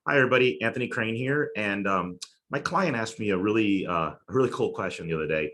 Hi, everybody. Anthony Crane here. And my client asked me a really cool question the other day.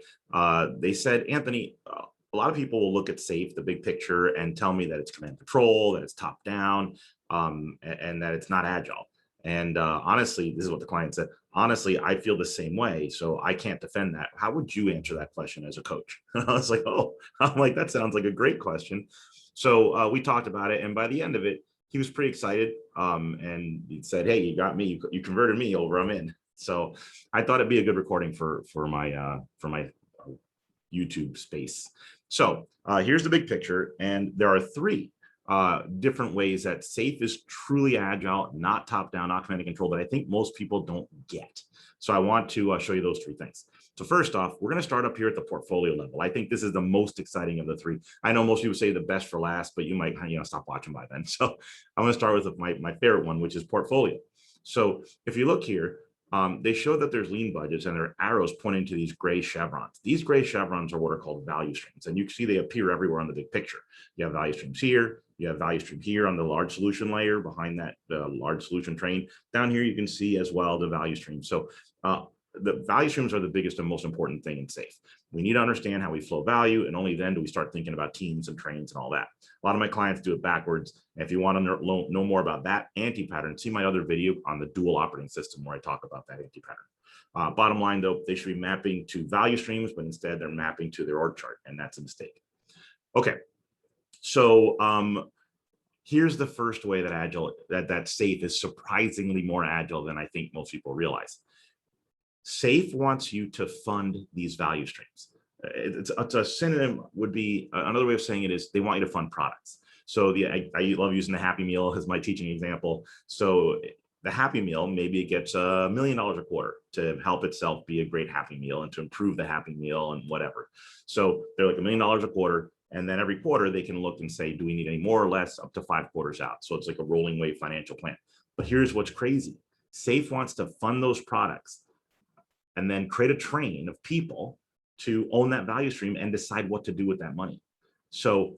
They said, Anthony, a lot of people will look at SAFE, the big picture, and tell me that it's command control, that it's top down, and that it's not agile. And honestly, this is what the client said. Honestly, I feel the same way, so I can't defend that. How would you answer that question as a coach? And I was like, oh, I'm like, that sounds like a great question. So we talked about it, and by the end of it, he was pretty excited, and he said, "Hey, you got me. You converted me over. I'm in." So I thought it'd be a good recording for my YouTube space. So here's the big picture, and there are three different ways that SAFE is truly agile, not top down, not command and control, that I think most people don't get. So I want to show you those three things. So first off, we're going to start up here at the portfolio level. I think this is the most exciting of the three. I know most people say the best for last, but you might stop watching by then. So I'm going to start with my favorite one, which is portfolio. So if you look here, they show that there's lean budgets and there are arrows pointing to these gray chevrons. These gray chevrons are what are called value streams. And you can see they appear everywhere on the big picture. You have value streams here. You have value stream here on the large solution layer behind that large solution train. Down here, you can see as well the value stream. So the value streams are the biggest and most important thing in SAFE. We need to understand how we flow value, and only then do we start thinking about teams and trains and all that. A lot of my clients do it backwards. And if you want to know more about that anti-pattern, see my other video on the dual operating system where I talk about that anti-pattern. Bottom line, though, they should be mapping to value streams, but instead they're mapping to their org chart, and that's a mistake. Okay, so here's the first way that SAFE is surprisingly more agile than I think most people realize. SAFE wants you to fund these value streams. It's a synonym would be another way of saying it is they want you to fund products. So I love using the Happy Meal as my teaching example. So the Happy Meal, maybe it gets $1 million a quarter to help itself be a great Happy Meal and to improve the Happy Meal and whatever. So they're like $1 million a quarter. And then every quarter they can look and say, do we need any more or less up to 5 quarters out? So it's like a rolling wave financial plan. But here's what's crazy. SAFE wants to fund those products and then create a train of people to own that value stream and decide what to do with that money. So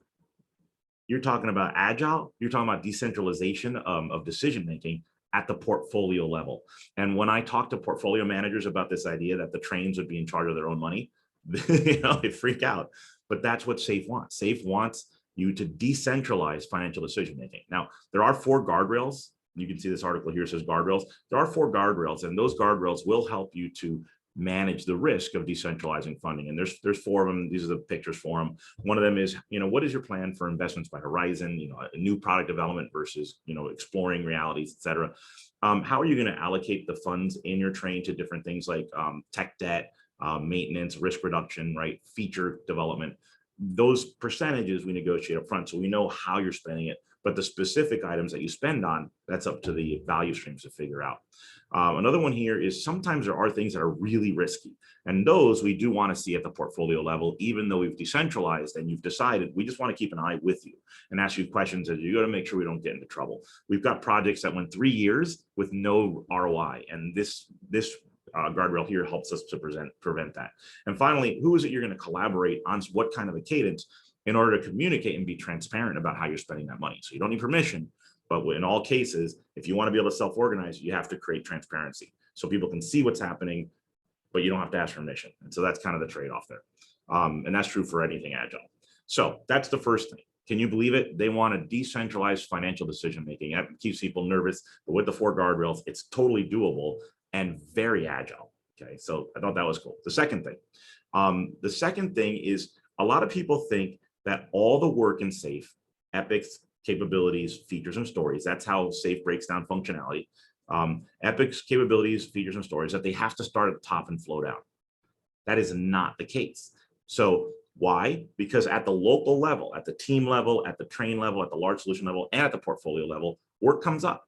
you're talking about agile, you're talking about decentralization of decision-making at the portfolio level. And when I talk to portfolio managers about this idea that the trains would be in charge of their own money, they freak out. But that's what SAFE wants. SAFE wants you to decentralize financial decision-making. Now, there are 4 guardrails. You can see this article here says guardrails. There are 4 guardrails, and those guardrails will help you to manage the risk of decentralizing funding. And there's 4 of them. These are the pictures for them. One of them is, what is your plan for investments by horizon? A new product development versus, exploring realities, et cetera. How are you going to allocate the funds in your train to different things like tech debt, maintenance, risk reduction, right? Feature development. Those percentages we negotiate up front, so we know how you're spending it. But the specific items that you spend on, that's up to the value streams to figure out. Another one here is sometimes there are things that are really risky. And those we do want to see at the portfolio level, even though we've decentralized and you've decided, we just want to keep an eye with you and ask you questions as you got to make sure we don't get into trouble. We've got projects that went 3 years with no ROI. And this guardrail here helps us to prevent that. And finally, who is it you're going to collaborate on, what kind of a cadence, in order to communicate and be transparent about how you're spending that money. So you don't need permission, but in all cases, if you want to be able to self-organize, you have to create transparency so people can see what's happening, but you don't have to ask permission. And so that's kind of the trade-off there. And that's true for anything agile. So that's the first thing. Can you believe it? They want to decentralize financial decision-making. It keeps people nervous, but with the 4 guardrails, it's totally doable and very agile. Okay, so I thought that was cool. The second thing is a lot of people think that all the work in SAFE, epics, capabilities, features, and stories, that's how SAFE breaks down functionality. Epics, capabilities, features, and stories, that they have to start at the top and flow down. That is not the case. So why? Because at the local level, at the team level, at the train level, at the large solution level, and at the portfolio level, work comes up.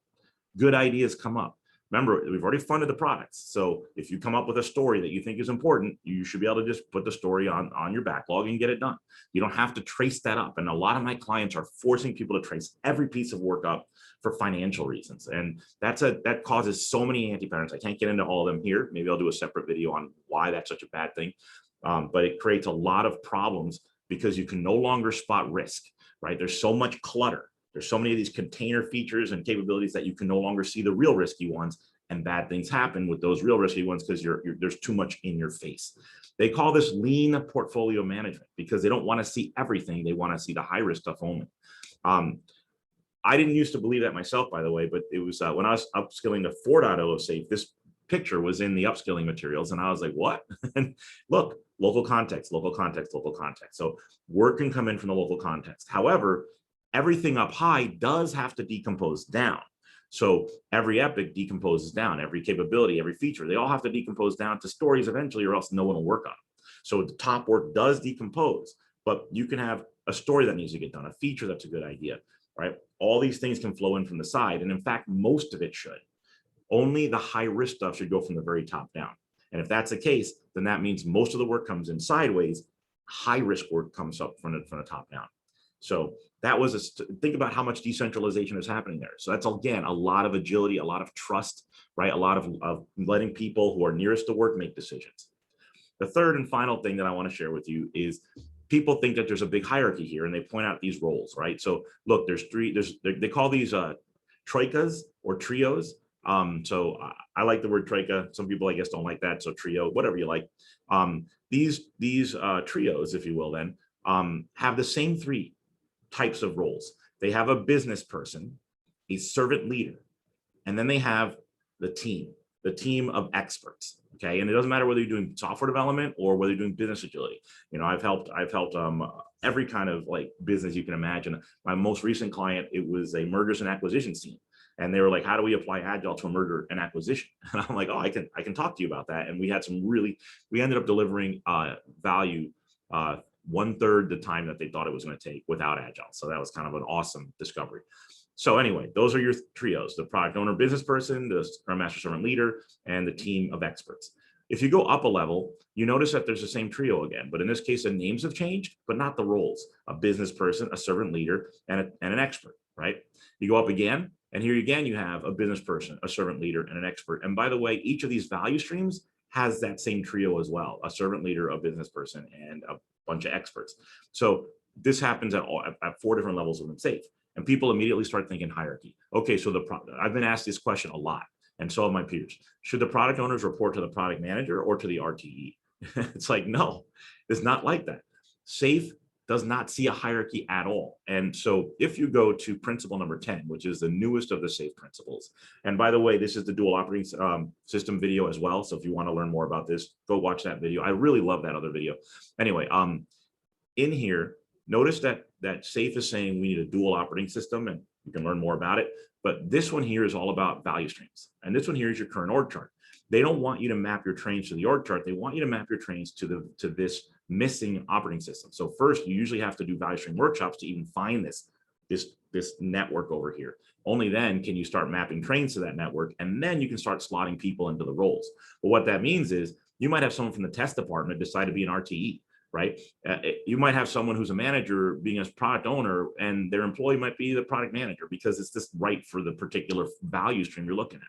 Good ideas come up. Remember, we've already funded the products. So if you come up with a story that you think is important, you should be able to just put the story on your backlog and get it done. You don't have to trace that up. And a lot of my clients are forcing people to trace every piece of work up for financial reasons. And that causes so many anti-patterns. I can't get into all of them here. Maybe I'll do a separate video on why that's such a bad thing. But it creates a lot of problems because you can no longer spot risk, right? There's so much clutter There's so many of these container features and capabilities that you can no longer see the real risky ones, and bad things happen with those real risky ones because there's too much in your face. They call this lean portfolio management because they don't want to see everything. They want to see the high risk stuff only. I didn't used to believe that myself, by the way, but it was when I was upskilling to 4.0 of SAFe, this picture was in the upskilling materials, and I was like, what? And look, local context, local context, local context. So work can come in from the local context. However, everything up high does have to decompose down. So every epic decomposes down, every capability, every feature, they all have to decompose down to stories eventually, or else no one will work on them. So the top work does decompose, but you can have a story that needs to get done, a feature that's a good idea, right? All these things can flow in from the side. And in fact, most of it should. Only the high risk stuff should go from the very top down. And if that's the case, then that means most of the work comes in sideways. High risk work comes up from the top down. So that was think about how much decentralization is happening there. So that's, again, a lot of agility, a lot of trust, right? A lot of letting people who are nearest to work make decisions. The third and final thing that I want to share with you is people think that there's a big hierarchy here, and they point out these roles, right? So look, they call these troikas or trios. So I like the word troika. Some people, I guess, don't like that. So trio, whatever you like. These trios, if you will, then have the same three types of roles. They have a business person, a servant leader, and then they have the team of experts. Okay, and it doesn't matter whether you're doing software development or whether you're doing business agility. You know, I've helped every kind of like business you can imagine. My most recent client, it was a mergers and acquisitions team. And they were like, how do we apply Agile to a merger and acquisition? And I'm like, oh, I can talk to you about that. And we had we ended up delivering value 1/3 the time that they thought it was going to take without Agile. So that was kind of an awesome discovery. So anyway, those are your trios: the product owner, business person, the Scrum Master, servant leader, and the team of experts. If you go up a level, you notice that there's the same trio again, but in this case, the names have changed, but not the roles: a business person, a servant leader, and an expert, right? You go up again, and here again, you have a business person, a servant leader, and an expert. And by the way, each of these value streams has that same trio as well: a servant leader, a business person, and a bunch of experts. So this happens at 4 different levels within SAFe. And people immediately start thinking hierarchy. Okay, so I've been asked this question a lot, and so have my peers. Should the product owners report to the product manager or to the RTE? It's like, no, it's not like that. SAFe does not see a hierarchy at all. And so if you go to principle number 10, which is the newest of the SAFe principles, and by the way, this is the dual operating system video as well. So if you want to learn more about this, go watch that video. I really love that other video. Anyway, in here, notice that SAFe is saying we need a dual operating system, and you can learn more about it. But this one here is all about value streams. And this one here is your current org chart. They don't want you to map your trains to the org chart. They want you to map your trains to this missing operating system. So first, you usually have to do value stream workshops to even find this network over here. Only then can you start mapping trains to that network, and then you can start slotting people into the roles. But what that means is you might have someone from the test department decide to be an RTE. Right? You might have someone who's a manager being a product owner, and their employee might be the product manager because it's just right for the particular value stream you're looking at.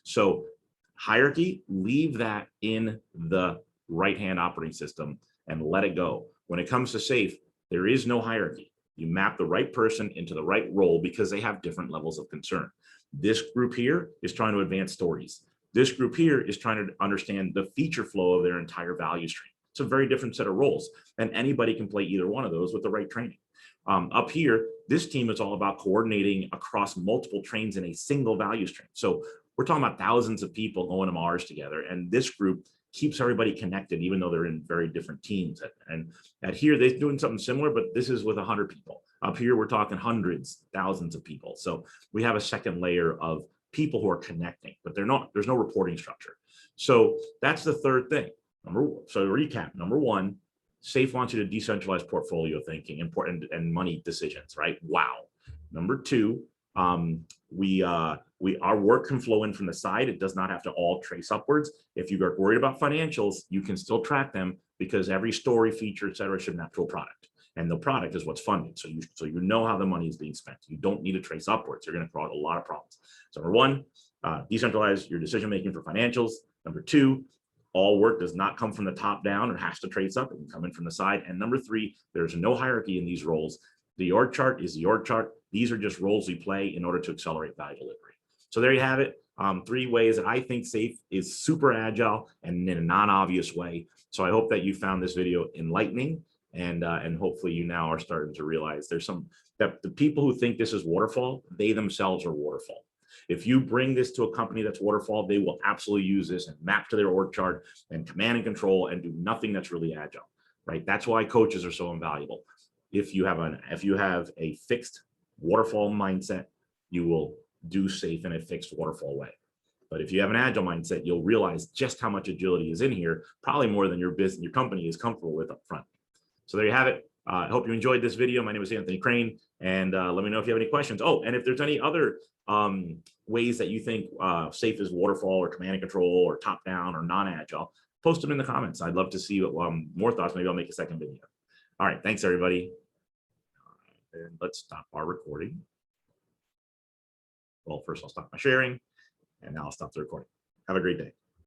So hierarchy, leave that in the right-hand operating system and let it go. When it comes to SAFe, there is no hierarchy. You map the right person into the right role because they have different levels of concern. This group here is trying to advance stories. This group here is trying to understand the feature flow of their entire value stream. It's a very different set of roles, and anybody can play either one of those with the right training. Up here, this team is all about coordinating across multiple trains in a single value stream. So we're talking about thousands of people going to Mars together, and this group keeps everybody connected, even though they're in very different teams. And at here, they're doing something similar, but this is with 100 people. Up here, we're talking hundreds, thousands of people. So we have a second layer of people who are connecting, but there's no reporting structure. So that's the third thing. So to recap, number one, SAFe wants you to decentralize portfolio thinking and money decisions, right? Wow. Number two, our work can flow in from the side. It does not have to all trace upwards. If you are worried about financials, you can still track them because every story, feature, et cetera, should map to a product. And the product is what's funded. So you know how the money is being spent. You don't need to trace upwards. You're going to cause a lot of problems. So number one, decentralize your decision-making for financials. Number two, all work does not come from the top down or has to trace up. It can come in from the side. And number three, there's no hierarchy in these roles. The org chart is the org chart. These are just roles we play in order to accelerate value delivery. So there you have it. 3 ways that I think SAFe is super agile and in a non-obvious way. So I hope that you found this video enlightening, and hopefully you now are starting to realize there's some that the people who think this is waterfall, they themselves are waterfall. If you bring this to a company that's waterfall, they will absolutely use this and map to their org chart and command and control and do nothing that's really agile, right? That's why coaches are so invaluable. If you have a fixed waterfall mindset, you will do SAFe in a fixed waterfall way. But if you have an agile mindset, you'll realize just how much agility is in here, probably more than your company is comfortable with up front. So there you have it. I hope you enjoyed this video. My name is Anthony Crane, and let me know if you have any questions. Oh, and if there's any other ways that you think SAFe is waterfall or command and control or top down or non-agile, post them in the comments. I'd love to see more thoughts. Maybe I'll make a second video. All right, thanks everybody. And let's stop our recording. Well, first I'll stop my sharing, and now I'll stop the recording. Have a great day.